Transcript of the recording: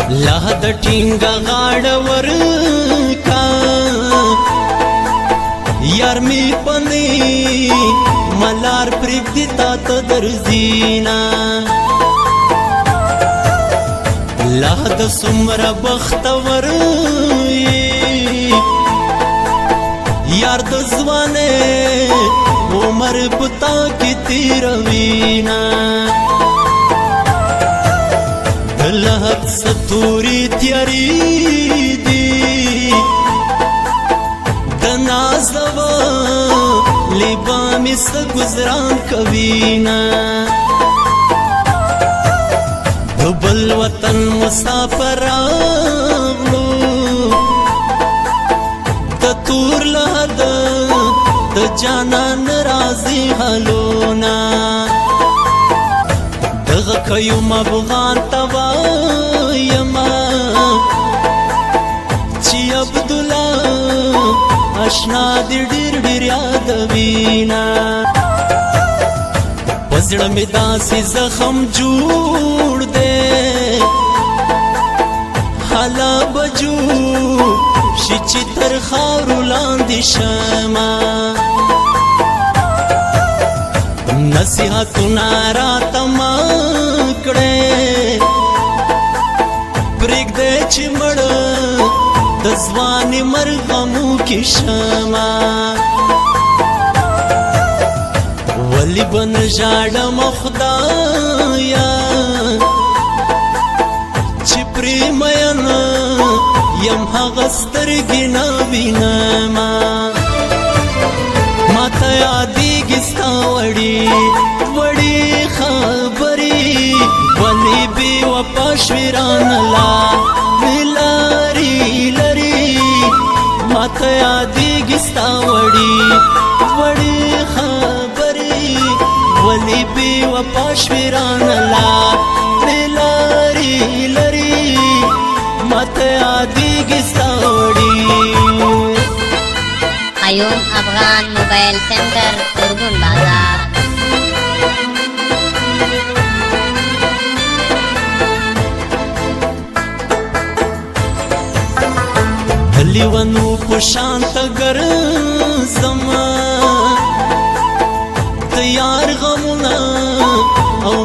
لا د ټینګه غاړه ورکا یار می پنی ملار پرېږدي تا ته درځینا لا د څومره بختور یار د ځوانۍ عمر په تا کې تېروینا لحد ستوری تیاری دی دنازوا لیبا می سگزران کوینا دبل وطن مسافر آغلو دتور لحد د جانان رازی حلونا دغه کيوم افغان توايما چی عبد الله آشنا دې ډېر ډېر یادوینا پزړه مې داسې زخم جوړ دی حالا بجو شي چې تر خاورو لاندې شمه نصیحتونه راته ما کړې پرېږدی چې مړه د ځوانې مرغمو کې شمه ولې به نه ژاړم خدایه چې پرې مینه یم هغه سترګې نه وینمه ماته یادېږي ستا وړې خبرې ولې بې وفا شوې رانه لارې لارې لرې ماته یادېږي ستا وړې خبرې ولې بې وفا شوې رانه لارې لارې لرې ماته یادېږي ستا وړې قیوم افغان موبایل سنټر توربون بازار لیونو پشانت ګرځما تیار غمونه او